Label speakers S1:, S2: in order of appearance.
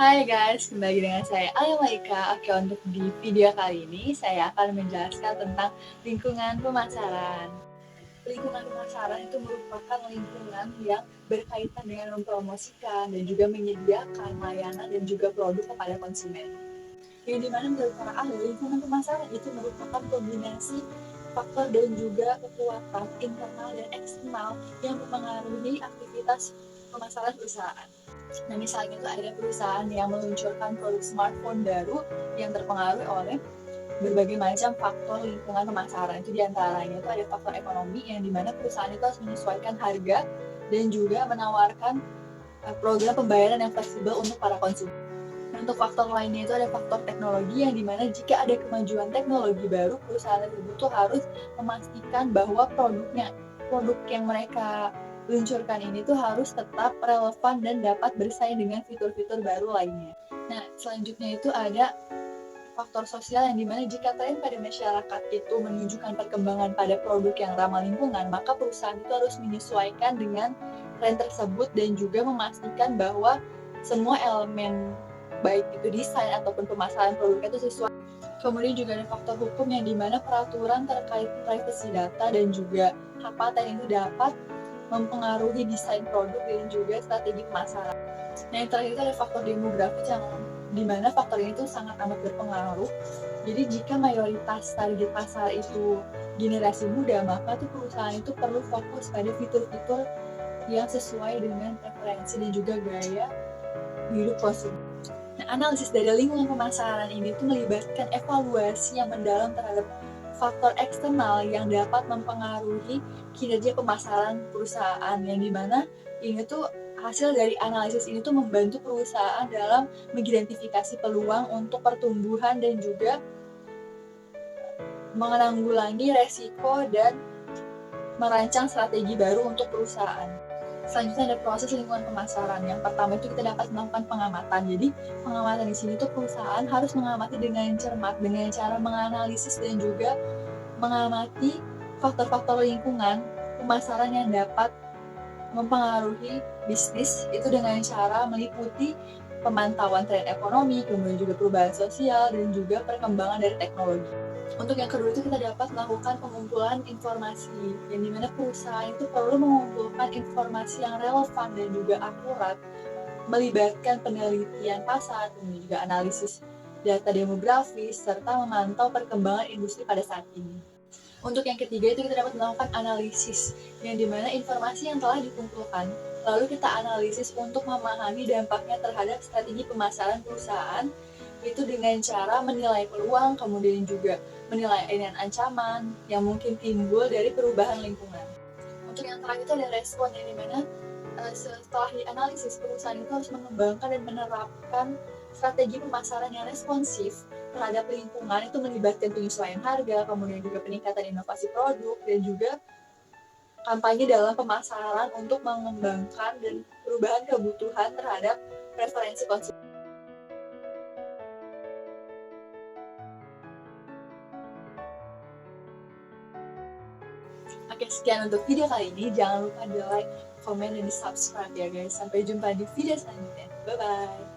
S1: Hai guys, kembali dengan saya Alia Malika. Oke, untuk di video kali ini saya akan menjelaskan tentang lingkungan pemasaran. Lingkungan pemasaran itu merupakan lingkungan yang berkaitan dengan mempromosikan dan juga menyediakan layanan dan juga produk kepada konsumen. Yang dimana menurut para ahli, lingkungan pemasaran itu merupakan kombinasi faktor dan juga kekuatan internal dan eksternal yang mempengaruhi aktivitas pemasaran perusahaan. Nah, misalnya itu ada perusahaan yang meluncurkan produk smartphone baru yang terpengaruh oleh berbagai macam faktor lingkungan pemasaran. Itu diantaranya itu ada faktor ekonomi yang dimana perusahaan itu harus menyesuaikan harga dan juga menawarkan program pembayaran yang fleksibel untuk para konsumen. Untuk faktor lainnya itu ada faktor teknologi yang dimana jika ada kemajuan teknologi baru, perusahaan tersebut tuh harus memastikan bahwa produk yang mereka luncurkan ini tuh harus tetap relevan dan dapat bersaing dengan fitur-fitur baru lainnya. Nah, selanjutnya itu ada faktor sosial yang dimana jika tren pada masyarakat itu menunjukkan perkembangan pada produk yang ramah lingkungan, maka perusahaan itu harus menyesuaikan dengan tren tersebut dan juga memastikan bahwa semua elemen baik itu desain ataupun pemasaran produknya itu sesuai. Kemudian juga ada faktor hukum yang dimana peraturan terkait privasi data dan juga hak paten itu dapat mempengaruhi desain produk dan juga strategi pemasaran. Nah, yang terakhir itu ada faktor demografis yang dimana faktor ini tuh sangat amat berpengaruh. Jadi jika mayoritas target pasar itu generasi muda, maka tuh perusahaan itu perlu fokus pada fitur-fitur yang sesuai dengan preferensi dan juga gaya hidup konsumen. Nah, analisis dari lingkungan pemasaran ini tuh melibatkan evaluasi yang mendalam terhadap faktor eksternal yang dapat mempengaruhi kinerja pemasaran perusahaan, yang dimana ini tuh hasil dari analisis ini tuh membantu perusahaan dalam mengidentifikasi peluang untuk pertumbuhan dan juga menanggulangi resiko dan merancang strategi baru untuk perusahaan. Selanjutnya ada proses lingkungan pemasaran. Yang pertama itu kita dapat melakukan pengamatan. Jadi pengamatan di sini tuh perusahaan harus mengamati dengan cermat dengan cara menganalisis dan juga mengamati faktor-faktor lingkungan pemasaran yang dapat mempengaruhi bisnis itu dengan cara meliputi pemantauan tren ekonomi, kemudian juga perubahan sosial dan juga perkembangan dari teknologi. Untuk yang kedua itu kita dapat melakukan pengumpulan informasi, yang dimana perusahaan itu perlu mengumpulkan informasi yang relevan dan juga akurat, melibatkan penelitian pasar, kemudian juga analisis data demografis, serta memantau perkembangan industri pada saat ini. Untuk yang ketiga itu kita dapat melakukan analisis, yang dimana informasi yang telah dikumpulkan, lalu kita analisis untuk memahami dampaknya terhadap strategi pemasaran perusahaan, itu dengan cara menilai peluang, kemudian juga menilai dan ancaman yang mungkin timbul dari perubahan lingkungan. Untuk yang terakhir itu ada respon, yang dimana setelah dianalisis, perusahaan itu harus mengembangkan dan menerapkan strategi pemasaran yang responsif terhadap lingkungan, itu melibatkan penyesuaian harga, kemudian juga peningkatan inovasi produk, dan juga kampanye dalam pemasaran untuk mengembangkan dan perubahan kebutuhan terhadap preferensi konsumen. Oke, sekian untuk video kali ini. Jangan lupa di like, komen, dan di subscribe ya guys. Sampai jumpa di video selanjutnya. Bye-bye.